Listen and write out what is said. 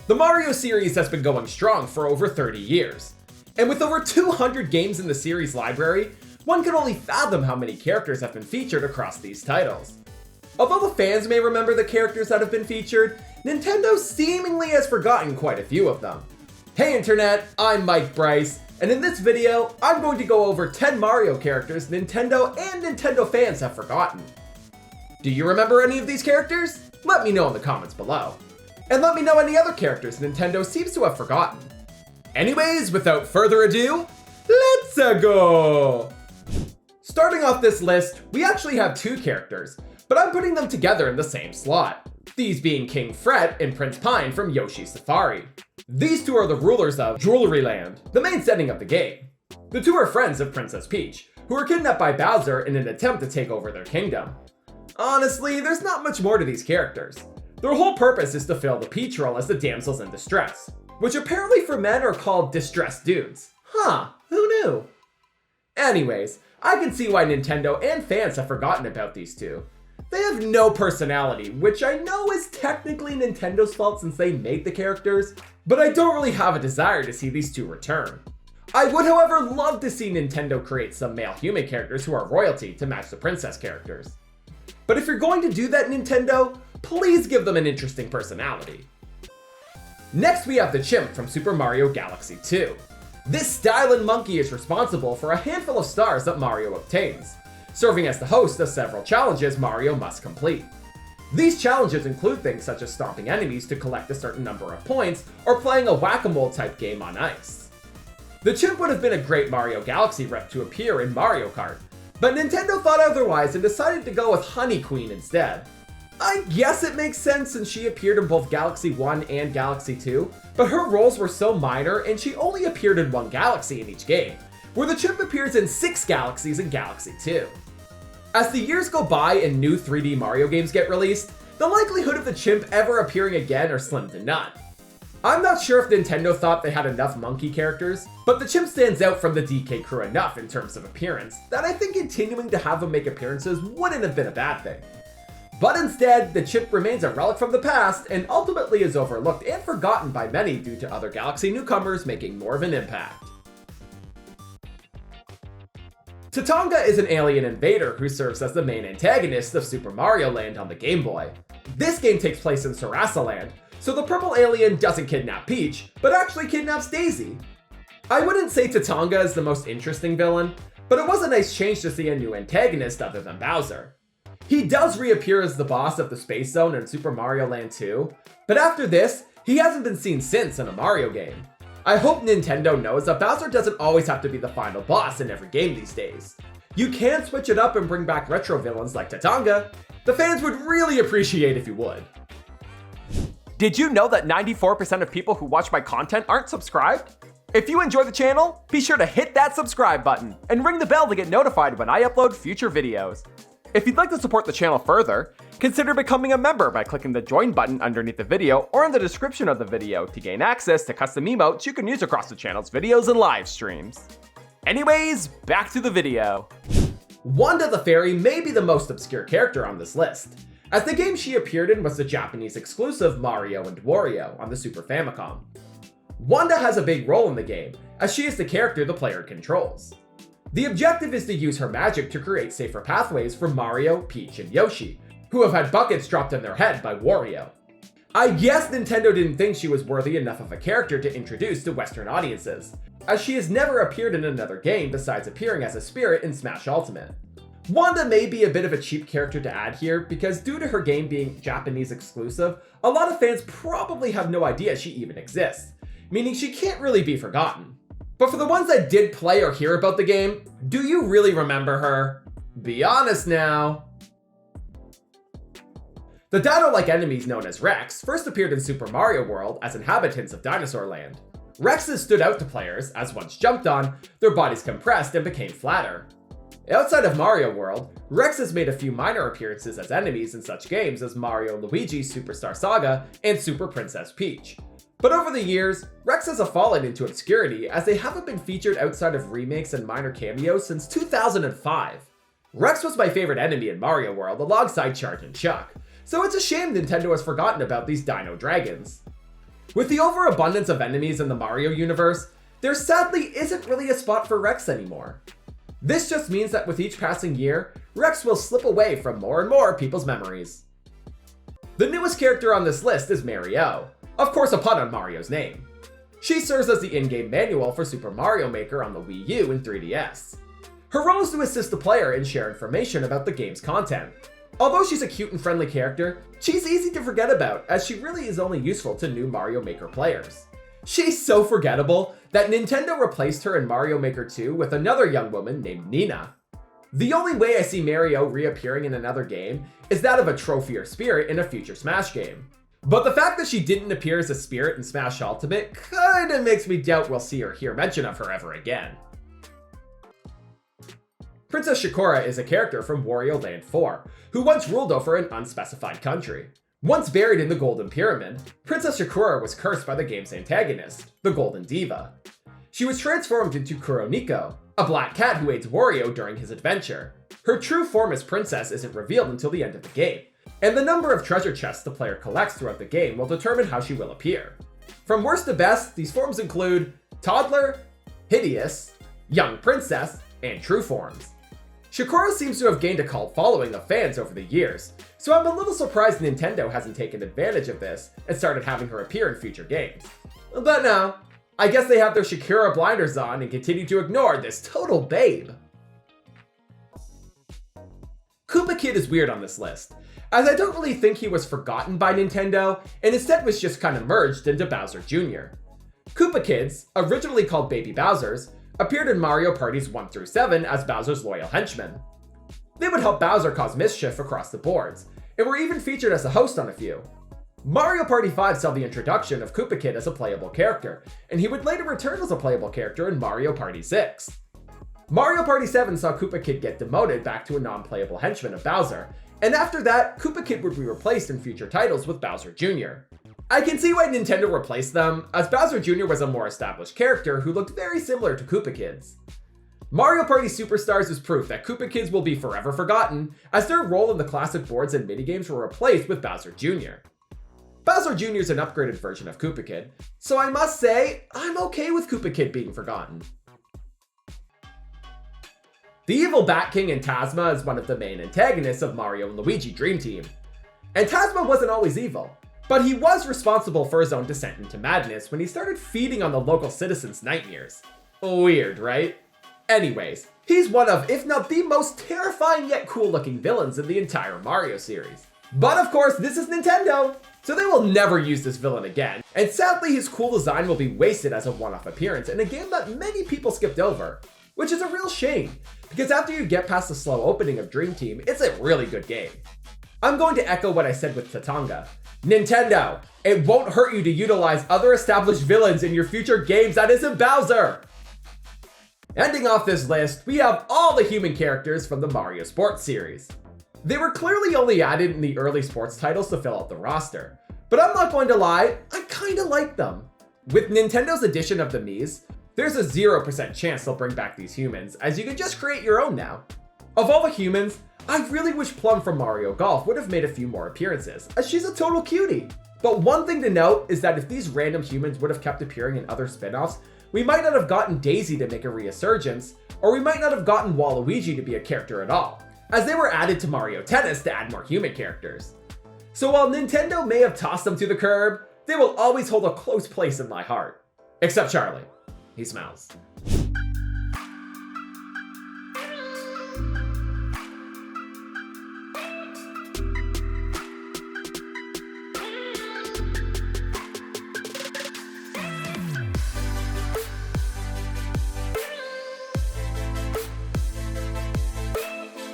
The Mario series has been going strong for over 30 years. And with over 200 games in the series library, one can only fathom how many characters have been featured across these titles. Although the fans may remember the characters that have been featured, Nintendo seemingly has forgotten quite a few of them. Hey internet, I'm Mike Bryce, and in this video, I'm going to go over 10 Mario characters Nintendo and Nintendo fans have forgotten. Do you remember any of these characters? Let me know in the comments below. And let me know any other characters Nintendo seems to have forgotten. Anyways, without further ado, let's go! Starting off this list, we actually have two characters, but I'm putting them together in the same slot. These being King Fret and Prince Pine from Yoshi's Safari. These two are the rulers of Jewelry Land, the main setting of the game. The two are friends of Princess Peach, who were kidnapped by Bowser in an attempt to take over their kingdom. Honestly, there's not much more to these characters. Their whole purpose is to fill the Peach role as the damsels in distress, which apparently for men are called distressed dudes. Huh, who knew? Anyways, I can see why Nintendo and fans have forgotten about these two. They have no personality, which I know is technically Nintendo's fault since they made the characters, but I don't really have a desire to see these two return. I would, however, love to see Nintendo create some male human characters who are royalty to match the princess characters. But if you're going to do that, Nintendo, please give them an interesting personality. Next we have the Chimp from Super Mario Galaxy 2. This styling monkey is responsible for a handful of stars that Mario obtains, serving as the host of several challenges Mario must complete. These challenges include things such as stomping enemies to collect a certain number of points, or playing a whack-a-mole type game on ice. The Chimp would have been a great Mario Galaxy rep to appear in Mario Kart, but Nintendo thought otherwise and decided to go with Honey Queen instead. I guess it makes sense since she appeared in both Galaxy 1 and Galaxy 2, but her roles were so minor and she only appeared in one galaxy in each game, where the Chimp appears in 6 galaxies in Galaxy 2. As the years go by and new 3D Mario games get released, the likelihood of the Chimp ever appearing again are slim to none. I'm not sure if Nintendo thought they had enough monkey characters, but the Chimp stands out from the DK crew enough in terms of appearance that I think continuing to have him make appearances wouldn't have been a bad thing. But instead, the Chimp remains a relic from the past and ultimately is overlooked and forgotten by many due to other Galaxy newcomers making more of an impact. Tatanga is an alien invader who serves as the main antagonist of Super Mario Land on the Game Boy. This game takes place in Sarasa Land, so the purple alien doesn't kidnap Peach, but actually kidnaps Daisy. I wouldn't say Tatanga is the most interesting villain, but it was a nice change to see a new antagonist other than Bowser. He does reappear as the boss of the Space Zone in Super Mario Land 2, but after this, he hasn't been seen since in a Mario game. I hope Nintendo knows that Bowser doesn't always have to be the final boss in every game these days. You can switch it up and bring back retro villains like Tatanga. The fans would really appreciate if you would. Did you know that 94% of people who watch my content aren't subscribed? If you enjoy the channel, be sure to hit that subscribe button and ring the bell to get notified when I upload future videos. If you'd like to support the channel further, consider becoming a member by clicking the join button underneath the video or in the description of the video to gain access to custom emotes you can use across the channel's videos and live streams. Anyways, back to the video. Wanda the Fairy may be the most obscure character on this list, as the game she appeared in was the Japanese exclusive Mario and Wario on the Super Famicom. Wanda has a big role in the game, as she is the character the player controls. The objective is to use her magic to create safer pathways for Mario, Peach, and Yoshi, who have had buckets dropped on their head by Wario. I guess Nintendo didn't think she was worthy enough of a character to introduce to Western audiences, as she has never appeared in another game besides appearing as a spirit in Smash Ultimate. Wanda may be a bit of a cheap character to add here because due to her game being Japanese exclusive, a lot of fans probably have no idea she even exists, meaning she can't really be forgotten. But for the ones that did play or hear about the game, do you really remember her? Be honest now. The dino-like enemies known as Rex first appeared in Super Mario World as inhabitants of Dinosaur Land. Rexes stood out to players as once jumped on, their bodies compressed and became flatter. Outside of Mario World, Rex has made a few minor appearances as enemies in such games as Mario & Luigi's Superstar Saga and Super Princess Peach. But over the years, Rexes have fallen into obscurity as they haven't been featured outside of remakes and minor cameos since 2005. Rex was my favorite enemy in Mario World alongside Charge and Chuck, so it's a shame Nintendo has forgotten about these dino dragons. With the overabundance of enemies in the Mario universe, there sadly isn't really a spot for Rex anymore. This just means that with each passing year, Rex will slip away from more and more people's memories. The newest character on this list is Mario, of course a pun on Mario's name. She serves as the in-game manual for Super Mario Maker on the Wii U and 3DS. Her role is to assist the player and share information about the game's content. Although she's a cute and friendly character, she's easy to forget about as she really is only useful to new Mario Maker players. She's so forgettable that Nintendo replaced her in Mario Maker 2 with another young woman named Nina. The only way I see Mario reappearing in another game is that of a trophy or spirit in a future Smash game. But the fact that she didn't appear as a spirit in Smash Ultimate kinda makes me doubt we'll see or hear mention of her ever again. Princess Shakora is a character from Wario Land 4, who once ruled over an unspecified country. Once buried in the Golden Pyramid, Princess Shakora was cursed by the game's antagonist, the Golden Diva. She was transformed into Kuroniko, a black cat who aids Wario during his adventure. Her true form as princess isn't revealed until the end of the game, and the number of treasure chests the player collects throughout the game will determine how she will appear. From worst to best, these forms include Toddler, Hideous, Young Princess, and True forms. Shakora seems to have gained a cult following of fans over the years, so I'm a little surprised Nintendo hasn't taken advantage of this and started having her appear in future games. But no, I guess they have their Shakora blinders on and continue to ignore this total babe. Koopa Kid is weird on this list, as I don't really think he was forgotten by Nintendo and instead was just kind of merged into Bowser Jr. Koopa Kids, originally called Baby Bowsers, appeared in Mario Parties 1 through 7 as Bowser's loyal henchmen. They would help Bowser cause mischief across the boards, and were even featured as a host on a few. Mario Party 5 saw the introduction of Koopa Kid as a playable character, and he would later return as a playable character in Mario Party 6. Mario Party 7 saw Koopa Kid get demoted back to a non-playable henchman of Bowser, and after that, Koopa Kid would be replaced in future titles with Bowser Jr. I can see why Nintendo replaced them, as Bowser Jr. was a more established character who looked very similar to Koopa Kids. Mario Party Superstars is proof that Koopa Kids will be forever forgotten, as their role in the classic boards and minigames were replaced with Bowser Jr. Bowser Jr. is an upgraded version of Koopa Kid, so I must say, I'm okay with Koopa Kid being forgotten. The evil Bat King Antasma is one of the main antagonists of Mario and Luigi Dream Team. Antasma wasn't always evil, but he was responsible for his own descent into madness when he started feeding on the local citizens' nightmares. Weird, right? Anyways, he's one of, if not the most terrifying yet cool looking villains in the entire Mario series. But of course, this is Nintendo, so they will never use this villain again, and sadly his cool design will be wasted as a one-off appearance in a game that many people skipped over, which is a real shame, because after you get past the slow opening of Dream Team, it's a really good game. I'm going to echo what I said with Tatanga. Nintendo, it won't hurt you to utilize other established villains in your future games that isn't Bowser! Ending off this list, we have all the human characters from the Mario Sports series. They were clearly only added in the early sports titles to fill out the roster, but I'm not going to lie, I kinda like them. With Nintendo's addition of the Miis, there's a 0% chance they'll bring back these humans, as you can just create your own now. Of all the humans, I really wish Plum from Mario Golf would have made a few more appearances, as she's a total cutie. But one thing to note is that if these random humans would have kept appearing in other spin-offs, we might not have gotten Daisy to make a resurgence, or we might not have gotten Waluigi to be a character at all, as they were added to Mario Tennis to add more human characters. So while Nintendo may have tossed them to the curb, they will always hold a close place in my heart. Except Charlie. He smells.